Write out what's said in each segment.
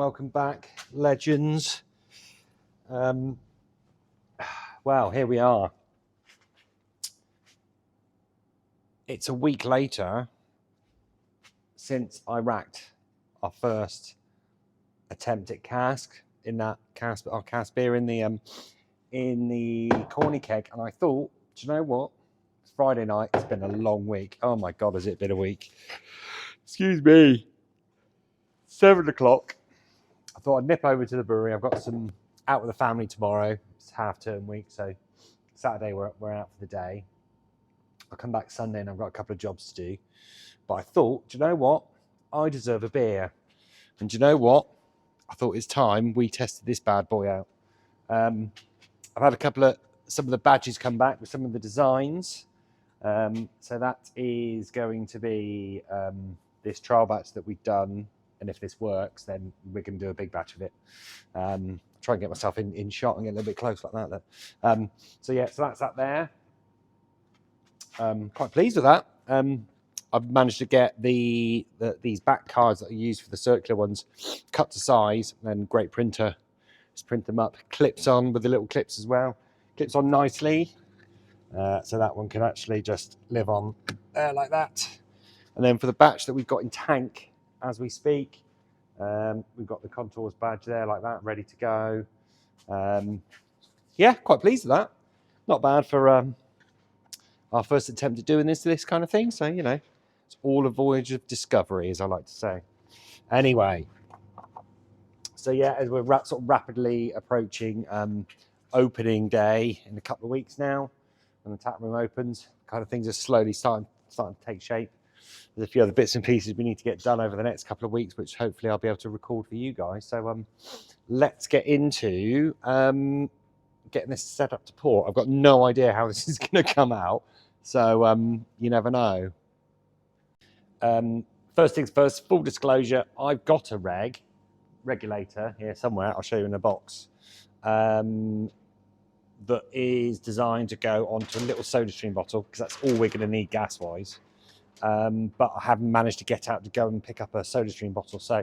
welcome back, legends. Well, here we are. It's a week later since I racked our first attempt at cask in that our cask beer in the corny keg, and I thought, do you know what? It's Friday night. It's been a long week. Oh my God, has it been a week? Excuse me. 7 o'clock. I thought I'd nip over to the brewery. I've got some out with the family tomorrow. It's half-term week, so Saturday we're out for the day. I'll come back Sunday and I've got a couple of jobs to do. But I thought, do you know what? I deserve a beer. And do you know what? I thought it's time we tested this bad boy out. I've had some of the badges come back with some of the designs. So that is going to be this trial batch that we've done. And if this works, then we're going to do a big batch of it. Try and get myself in shot and get a little bit close like that. So that's that there. Quite pleased with that. I've managed to get these back cards that I use for the circular ones cut to size, and then great printer. Just print them up, clips on with the little clips as well. Clips on nicely. So that one can actually just live on there like that. And then for the batch that we've got in tank as we speak, we've got the Contours badge there like that, ready to go. Yeah, quite pleased with that. Not bad for our first attempt at doing this kind of thing. So, you know, it's all a voyage of discovery, as I like to say. Anyway, so yeah, as we're sort of rapidly approaching opening day in a couple of weeks now, and the tap room opens, kind of things are slowly starting to take shape. There's a few other bits and pieces we need to get done over the next couple of weeks, which hopefully I'll be able to record for you guys. So let's get into getting this set up to pour. I've got no idea how this is going to come out, so you never know. First things first, full disclosure, I've got a regulator here somewhere. I'll show you in a box. That is designed to go onto a little soda stream bottle, because that's all we're going to need gas-wise. But I haven't managed to get out to go and pick up a soda stream bottle. So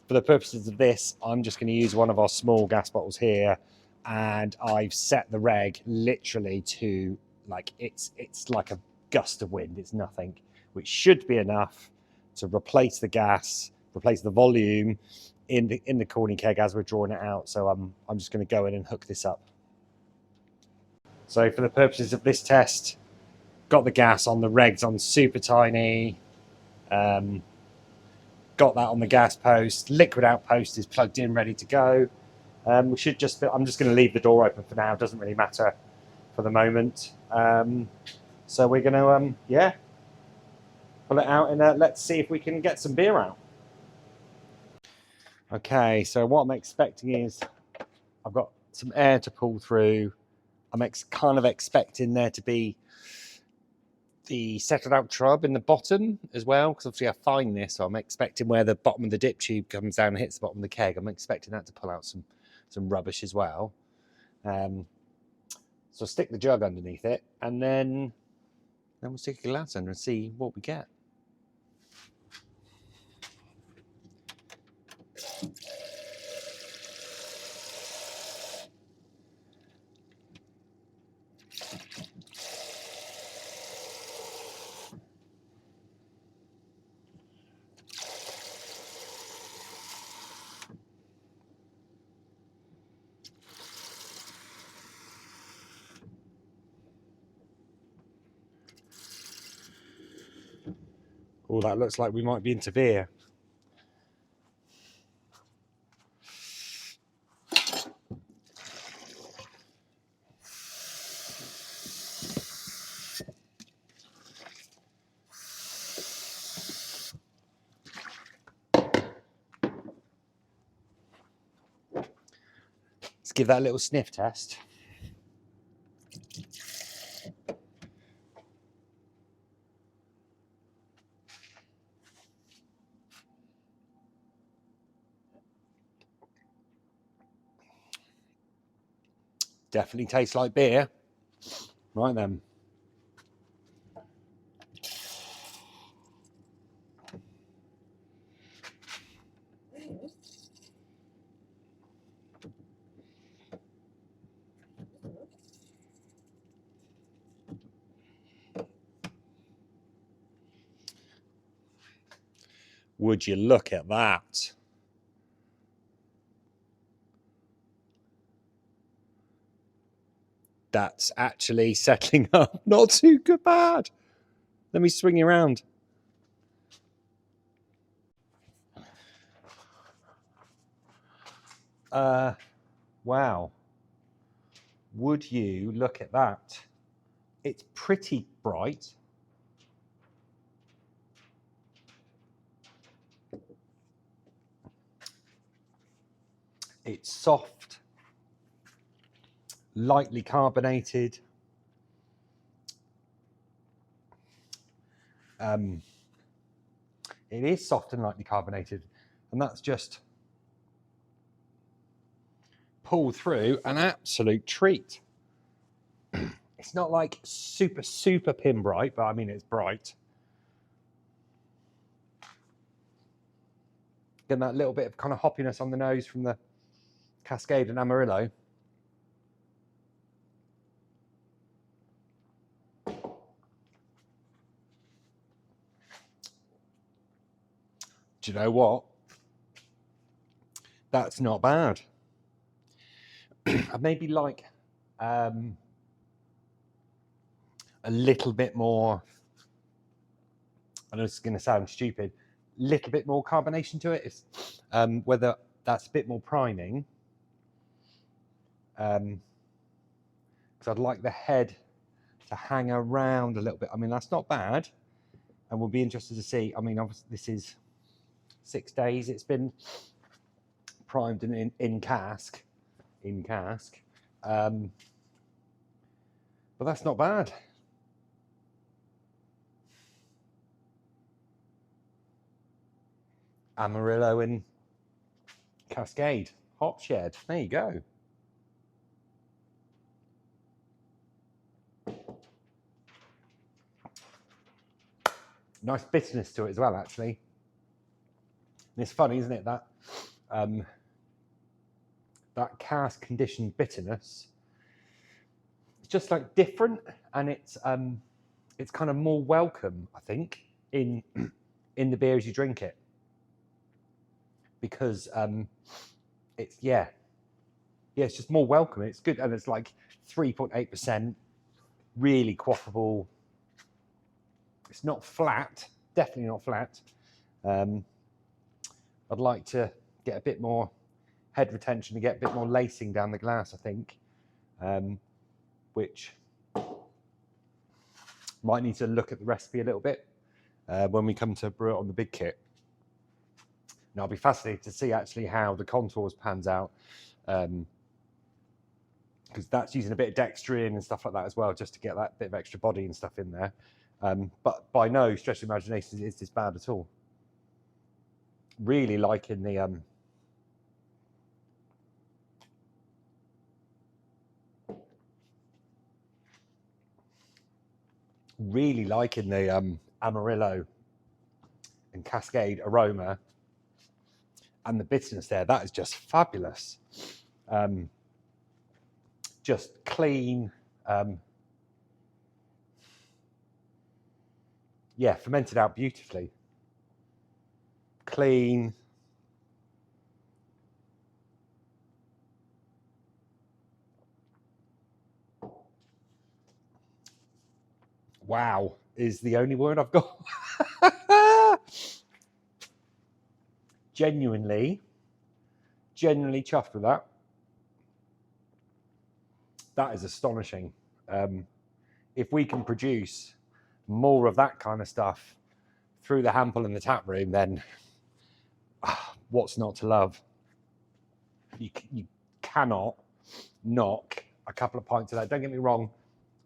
for the purposes of this, I'm just going to use one of our small gas bottles here, and I've set the reg literally to like it's like a gust of wind. It's nothing, which should be enough to replace the gas, replace the volume in the corny keg as we're drawing it out. So I'm just going to go in and hook this up. So for the purposes of this test, got the gas on, the regs on super tiny, got that on the gas post, liquid outpost is plugged in, ready to go. I'm just going to leave the door open for now, it doesn't really matter for the moment. So we're going to, pull it out and let's see if we can get some beer out. Okay, so what I'm expecting is I've got some air to pull through. I'm kind of expecting there to be the settled out trub in the bottom as well, because obviously I find this, so I'm expecting where the bottom of the dip tube comes down and hits the bottom of the keg, I'm expecting that to pull out some rubbish as well. So I'll stick the jug underneath it, and then we'll stick a glass under and see what we get. Oh, that looks like we might be into beer. Let's give that a little sniff test. Definitely tastes like beer. Right then. Would you look at that? That's actually settling up. Not too good bad. Let me swing you around. Wow. Would you look at that? It's pretty bright. It's soft, lightly carbonated. It is soft and lightly carbonated, and that's just pull through an absolute treat. It's not like super pin bright, but I mean, it's bright. Getting that little bit of kind of hoppiness on the nose from the Cascade and Amarillo. Do you know what? That's not bad. I maybe like a little bit more, I know it's going to sound stupid, little bit more carbonation to it. It's, whether that's a bit more priming. Because I'd like the head to hang around a little bit. I mean, that's not bad. And we'll be interested to see. I mean, obviously, this is 6 days. It's been primed and in cask. But that's not bad. Amarillo and Cascade. Hop shed. There you go. Nice bitterness to it as well, actually. And it's funny, isn't it, that that cask conditioned bitterness. It's just like different, and it's kind of more welcome, I think, in the beer as you drink it, because it's it's just more welcome. It's good, and it's like 3.8%, really quaffable. It's not flat, definitely not flat. I'd like to get a bit more head retention and get a bit more lacing down the glass, I think, which might need to look at the recipe a little bit when we come to brew it on the big kit. Now, I'll be fascinated to see actually how the contours pans out, because that's using a bit of dextrin and stuff like that as well, just to get that bit of extra body and stuff in there. But by no stretch of imagination is this bad at all. Really liking the Amarillo and Cascade aroma and the bitterness there. That is just fabulous. Just clean. Fermented out beautifully. Clean. Wow is the only word I've got. Genuinely chuffed with that. That is astonishing. If we can produce more of that kind of stuff through the Hample in the tap room, then what's not to love? You cannot knock a couple of pints of that. Don't get me wrong,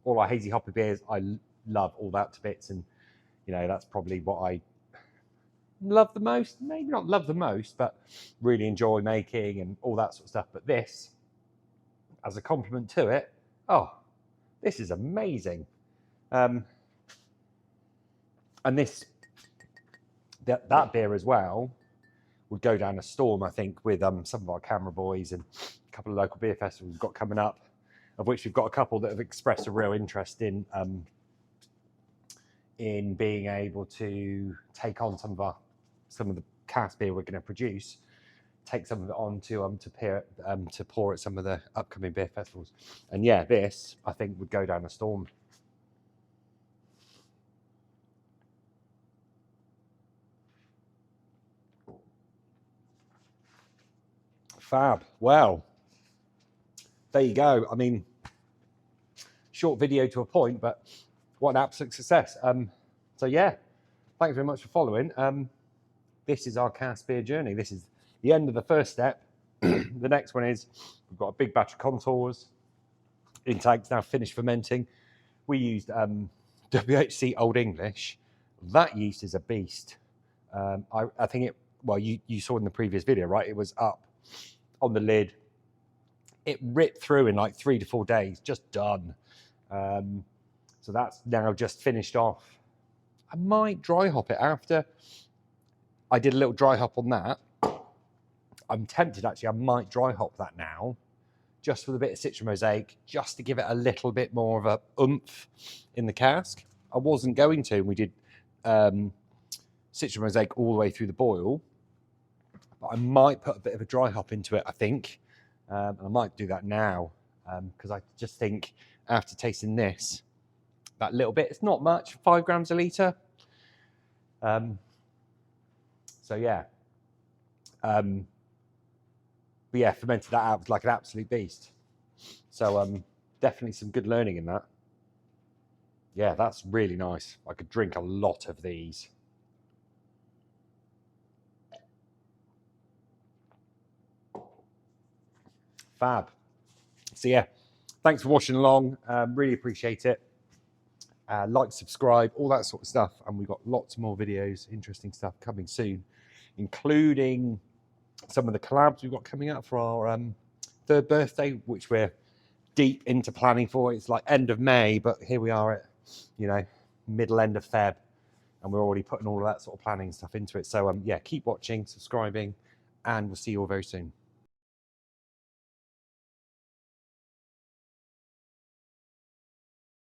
all our hazy hoppy beers, I love all that to bits, and that's probably what I love the most. Maybe not love the most, but really enjoy making and all that sort of stuff. But this, as a compliment to it, this is amazing. And this that beer as well would go down a storm, I think, with some of our camera boys and a couple of local beer festivals we've got coming up, of which we've got a couple that have expressed a real interest in being able to take on some of our some of the cask beer we're going to produce, take some of it on to pour at some of the upcoming beer festivals. And yeah, this I think would go down a storm. Fab. Well, there you go. I mean, short video to a point, but what an absolute success. So yeah, thanks very much for following. This is our cask beer journey. This is the end of the first step. The next one is we've got a big batch of contours in tanks now finished fermenting. We used WHC Old English. That yeast is a beast. I think it, well, you saw in the previous video, right? It was up on the lid. It ripped through in like 3 to 4 days, just done. So that's now just finished off. I might dry hop it after. I did a little dry hop on that. I'm tempted, actually, I might dry hop that now, just with a bit of Citra Mosaic, just to give it a little bit more of a oomph in the cask. I wasn't going to. We did Citra Mosaic all the way through the boil, but I might put a bit of a dry hop into it, I think. And I might do that now, because I just think after tasting this, that little bit, it's not much, 5 grams a litre. So yeah. But yeah, fermented that out like an absolute beast. So definitely some good learning in that. Yeah, that's really nice. I could drink a lot of these. Fab. So yeah, thanks for watching along. Really appreciate it. Like, subscribe, all that sort of stuff. And we've got lots more videos, interesting stuff coming soon, including some of the collabs we've got coming out for our 3rd birthday, which we're deep into planning for. It's like end of May, but here we are at, you know, middle end of Feb, and we're already putting all of that sort of planning stuff into it. So yeah, keep watching, subscribing, and we'll see you all very soon.